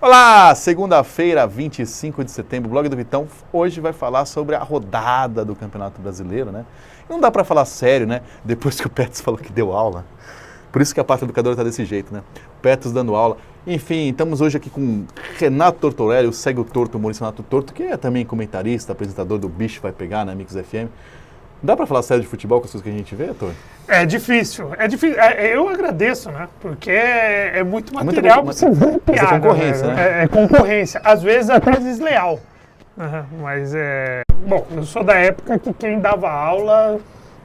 Olá, segunda-feira, 25 de setembro, o Blog do Vitão hoje vai falar sobre a rodada do Campeonato Brasileiro, né? Não dá pra falar sério, né? Depois que o Petros falou que deu aula. Por isso que a parte educadora tá desse jeito, né? O Petros dando aula. Enfim, estamos hoje aqui com Renato Tortorelli, o Segue o Torto, o Maurício Renato Torto, que é também comentarista, apresentador do Bicho Vai Pegar na Mix FM. Dá pra falar sério de futebol com as coisas que a gente vê, Torto? É difícil. Eu agradeço, né? Porque é muito material para você ver piada, é concorrência, né? É concorrência. Às vezes até desleal. Mas Bom, eu sou da época que quem dava aula,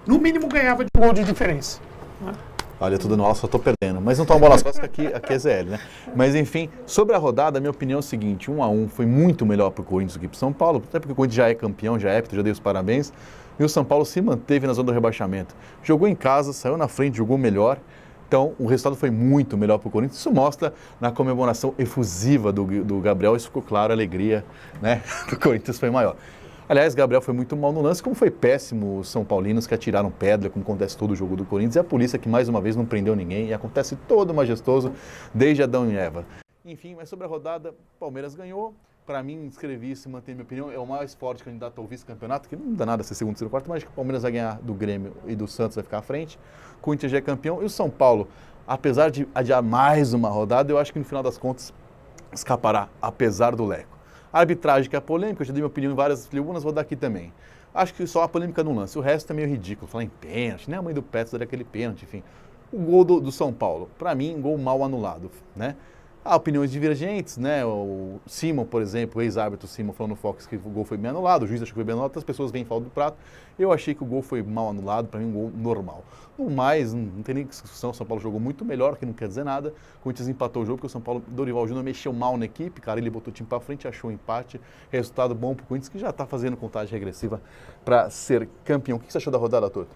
no mínimo, ganhava de gol de diferença. Olha, eu tô dando aula, só tô perdendo. Mas não toma bola nas costas, que aqui é ZL, né? Mas enfim, sobre a rodada, a minha opinião é o seguinte: 1-1 foi muito melhor pro Corinthians do que pro São Paulo, até porque o Corinthians já é campeão, já dei os parabéns. E o São Paulo se manteve na zona do rebaixamento. Jogou em casa, saiu na frente, jogou melhor. Então, o resultado foi muito melhor para o Corinthians. Isso mostra na comemoração efusiva do Gabriel. Isso ficou claro, a alegria, né, do Corinthians foi maior. Aliás, Gabriel foi muito mal no lance, como foi péssimo os São Paulinos que atiraram pedra, como acontece todo o jogo do Corinthians. E a polícia que, mais uma vez, não prendeu ninguém. E acontece todo majestoso, desde Adão e Eva. Enfim, mas sobre a rodada, Palmeiras ganhou. Para mim, escrevi isso e manter minha opinião, é o mais forte candidato ao vice-campeonato, que não dá nada ser segundo, terceiro, quarto, mas que o Palmeiras vai ganhar do Grêmio e do Santos vai ficar à frente. O Corinthians já é campeão. E o São Paulo, apesar de adiar mais uma rodada, eu acho que no final das contas escapará, apesar do Leco. A arbitragem que é polêmica, eu já dei minha opinião em várias tribunas, vou dar aqui também. Acho que só a polêmica no lance, o resto é meio ridículo. Falar em pênalti, nem a mãe do Petros daria aquele pênalti, enfim. O gol do São Paulo, para mim, um gol mal anulado, né? Há opiniões divergentes, né? O Simon, por exemplo, o ex-árbitro Simon falou no Fox que o gol foi bem anulado, o juiz achou que foi bem anulado, outras pessoas veem falta do prato. Eu achei que o gol foi mal anulado, para mim um gol normal. No mais, não tem nem discussão, o São Paulo jogou muito melhor, que não quer dizer nada. O Corinthians empatou o jogo, porque o São Paulo, Dorival Júnior, mexeu mal na equipe, cara, ele botou o time para frente, achou um empate. Resultado bom para o Corinthians, que já está fazendo contagem regressiva para ser campeão. O que você achou da rodada toda?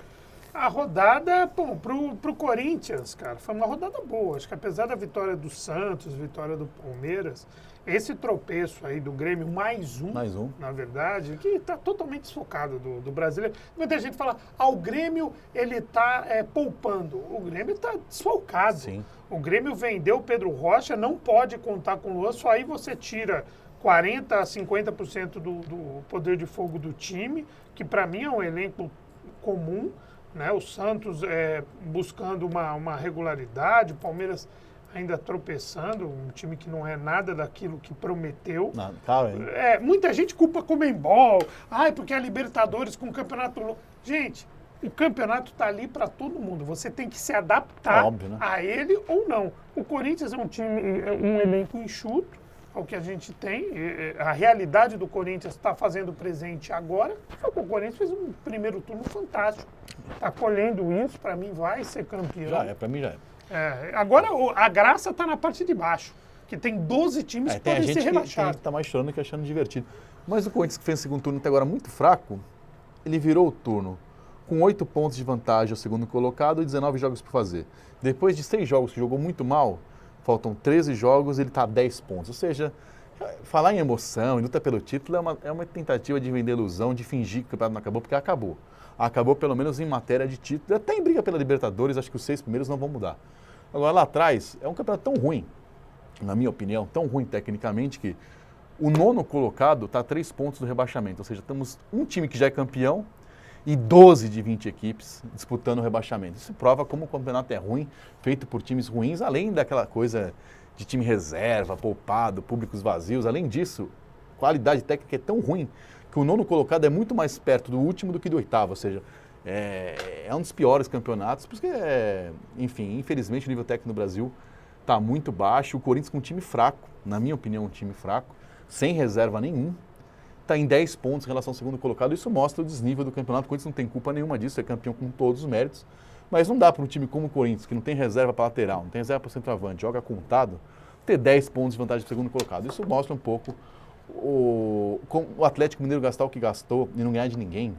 A rodada, bom, pro Corinthians, cara, foi uma rodada boa. Acho que apesar da vitória do Santos, vitória do Palmeiras, esse tropeço aí do Grêmio, mais um, na verdade, que está totalmente desfocado do brasileiro. Muita gente fala, o Grêmio, ele está poupando. O Grêmio está desfocado. Sim. O Grêmio vendeu o Pedro Rocha, não pode contar com o Luan, só aí você tira 40% a 50% do poder de fogo do time, que para mim é um elenco comum. Né, o Santos buscando uma regularidade, o Palmeiras ainda tropeçando, um time que não é nada daquilo que prometeu. Não, cara, muita gente culpa Conmebol, porque a Libertadores com o campeonato... Gente, o campeonato está ali para todo mundo, você tem que se adaptar a ele ou não. O Corinthians é um time, um elenco enxuto, ao que a gente tem, a realidade do Corinthians está fazendo presente agora, só que o Corinthians fez um primeiro turno fantástico, está colhendo isso, para mim vai ser campeão. Para mim já é. Agora a graça está na parte de baixo, que tem 12 times que podem ser rebaixados. Tem gente que está mais chorando que achando divertido. Mas o Corinthians, que fez o segundo turno até agora muito fraco, ele virou o turno com 8 pontos de vantagem ao segundo colocado e 19 jogos por fazer. Depois de 6 jogos que jogou muito mal, faltam 13 jogos, ele está a 10 pontos. Ou seja, falar em emoção, em luta pelo título, é uma tentativa de vender ilusão, de fingir que o campeonato não acabou, porque acabou. Acabou pelo menos em matéria de título, até em briga pela Libertadores, acho que os 6 primeiros não vão mudar. Agora, lá atrás, é um campeonato tão ruim, na minha opinião, tão ruim tecnicamente, que o 9º colocado está a 3 pontos do rebaixamento. Ou seja, temos um time que já é campeão e 12 de 20 equipes disputando o rebaixamento. Isso prova como o campeonato é ruim, feito por times ruins, além daquela coisa de time reserva, poupado, públicos vazios. Além disso, qualidade técnica é tão ruim que o 9º colocado é muito mais perto do último do que do 8º. Ou seja, é um dos piores campeonatos, porque, enfim, infelizmente o nível técnico no Brasil está muito baixo. O Corinthians com um time fraco, na minha opinião, um time fraco, sem reserva nenhum. Está em 10 pontos em relação ao segundo colocado. Isso mostra o desnível do campeonato. O Corinthians não tem culpa nenhuma disso, é campeão com todos os méritos. Mas não dá para um time como o Corinthians, que não tem reserva para lateral, não tem reserva para centroavante, joga contado, ter 10 pontos de vantagem do segundo colocado. Isso mostra um pouco o Atlético Mineiro gastar o que gastou e não ganhar de ninguém.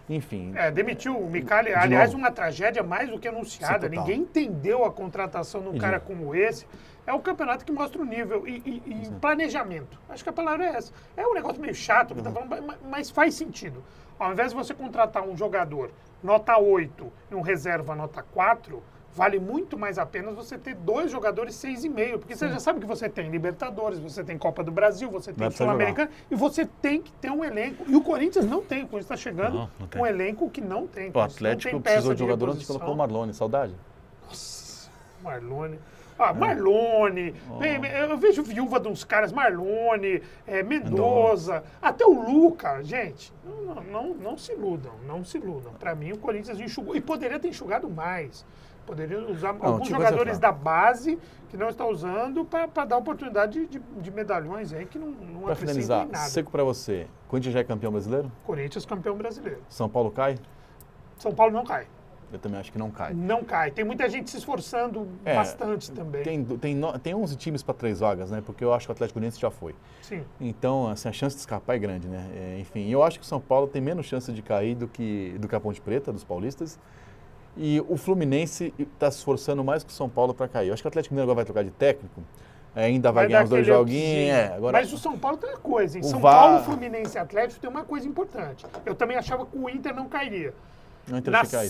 Enfim. Demitiu o Micali, aliás, uma tragédia mais do que anunciada. Sim, ninguém entendeu a contratação de um cara como esse. É um campeonato que mostra o nível e planejamento. Acho que a palavra é essa. É um negócio meio chato, que tá falando, mas faz sentido. Ao invés de você contratar um jogador nota 8 e um reserva nota 4, vale muito mais a pena você ter 2 jogadores 6,5, porque você já sabe que você tem Libertadores, você tem Copa do Brasil, você tem Sul-Americana, e você tem que ter um elenco. E o Corinthians não tem, o Corinthians está chegando com um elenco que não tem. O Atlético precisou de jogador antes, colocou o Marlone, saudade. Nossa, Marlone. Marlone, eu vejo viúva de uns caras, Marlone, Mendoza, até o Luca, gente, não se iludam, não se iludam. Para mim o Corinthians enxugou, e poderia ter enxugado mais, poderia usar alguns jogadores da base que não estão usando para dar oportunidade de medalhões aí que não Para finalizar, em nada. seco para você, Corinthians já é campeão brasileiro? Corinthians campeão brasileiro. São Paulo cai? São Paulo não cai. Eu também acho que não cai. Não cai. Tem muita gente se esforçando bastante também. Tem 11 times para 3 vagas, né? Porque eu acho que o Atlético Goianiense já foi. Sim. Então, assim, a chance de escapar é grande, né? Enfim, eu acho que o São Paulo tem menos chance de cair do que a Ponte Preta, dos paulistas. E o Fluminense está se esforçando mais que o São Paulo para cair. Eu acho que o Atlético Mineiro agora vai trocar de técnico. Ainda vai ganhar os 2 joguinhos. Agora... Mas o São Paulo tem uma coisa. Em São Paulo, Fluminense e Atlético tem uma coisa importante. Eu também achava que o Inter não cairia.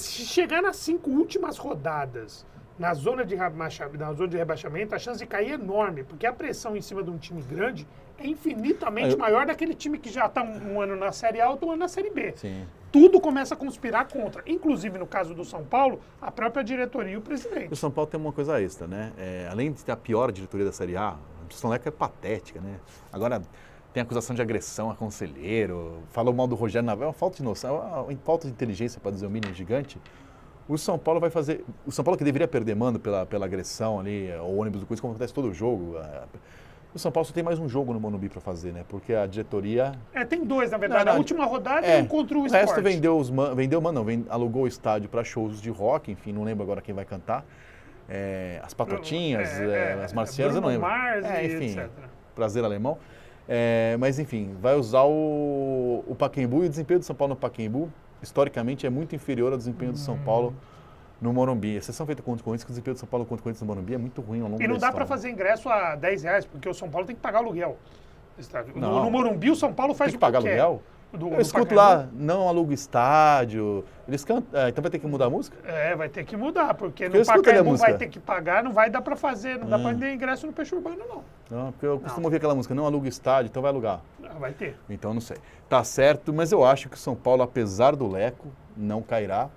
Se chegar nas 5 últimas rodadas na zona de rebaixamento, a chance de cair é enorme, porque a pressão em cima de um time grande é infinitamente maior daquele time que já está um ano na Série A e outro ano na Série B. Sim. Tudo começa a conspirar contra. Inclusive, no caso do São Paulo, a própria diretoria e o presidente. O São Paulo tem uma coisa extra, né? Além de ter a pior diretoria da Série A, a São Leco é patética, né? Agora... Tem acusação de agressão a conselheiro, falou mal do Rogério Navel, é uma falta de noção, uma falta de inteligência, para dizer o mínimo, gigante. O São Paulo vai fazer... O São Paulo que deveria perder mando pela agressão ali, o ônibus do Corinthians, como acontece todo o jogo. O São Paulo só tem mais um jogo no Morumbi para fazer, né? Porque a diretoria... tem 2, na verdade. A última rodada é contra o Sport. O resto alugou o estádio para shows de rock, enfim, não lembro agora quem vai cantar. As Patotinhas, as Marcianas, eu não lembro. Mars, enfim, etc. Prazer alemão. Mas, enfim, vai usar o Pacaembu, e o desempenho do São Paulo no Pacaembu, historicamente, é muito inferior ao desempenho do São Paulo no Morumbi. A sessão feita contra o Corinthians, que o desempenho do São Paulo contra o Corinthians no Morumbi é muito ruim ao longo da história. E não dá para fazer ingresso a R$10, porque o São Paulo tem que pagar aluguel. No Morumbi, o São Paulo faz o que quer. Tem que pagar aluguel? Eu escuto lá, não aluga estádio. Eles cantam. Então vai ter que mudar a música? Vai ter que mudar, porque no Pacaembu vai ter que pagar, não vai dar para fazer, não dá para vender ingresso no Peixe Urbano, não. Não, porque eu costumo ouvir aquela música, não aluga estádio, então vai alugar. Vai ter. Então não sei. Tá certo, mas eu acho que o São Paulo, apesar do Leco, não cairá.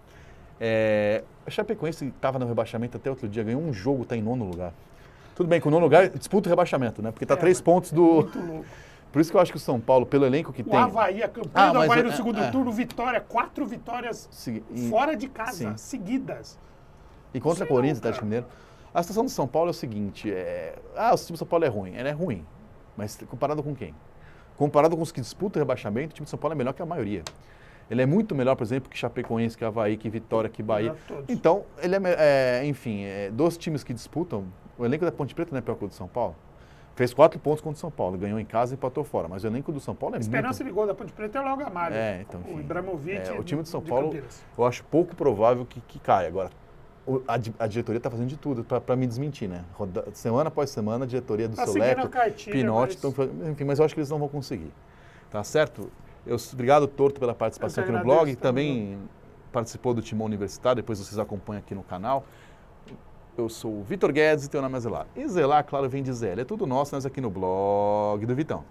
A Chapecoense estava no rebaixamento até outro dia, ganhou um jogo, está em 9º lugar. Tudo bem que o 9º lugar disputa o rebaixamento, né? Porque está 3 pontos do... Muito louco. Por isso que eu acho que o São Paulo, pelo elenco que tem... O Avaí, a campanha do Avaí no segundo turno, 4 vitórias fora de casa, seguidas. E contra o Corinthians, Atlético Mineiro. A situação do São Paulo é o seguinte, o time do São Paulo é ruim. Ele é ruim, mas comparado com quem? Comparado com os que disputam o rebaixamento, o time do São Paulo é melhor que a maioria. Ele é muito melhor, por exemplo, que Chapecoense, que Avaí, que Vitória, que Bahia. Então, ele enfim, dos times que disputam, o elenco da Ponte Preta não é pior que o do São Paulo. Fez 4 pontos contra o São Paulo, ganhou em casa e empatou fora. Mas o elenco do São Paulo é muito... Esperança de gol da Ponte Preta é o Léo Gamalho. Então, o Ibrahimovic. O time do São Paulo, eu acho pouco provável que caia. Agora, a diretoria está fazendo de tudo para me desmentir, né? Semana após semana, a diretoria do seu Leco, Pinotti, enfim, mas eu acho que eles não vão conseguir. Tá certo? Obrigado, Torto, pela participação aqui no blog. Também participou do Timão Universitário, depois vocês acompanham aqui no canal. Eu sou o Vitor Guedes e teu nome é Zelar. E Zelar, claro, vem de Zé. É tudo nosso, nós aqui no blog do Vitão.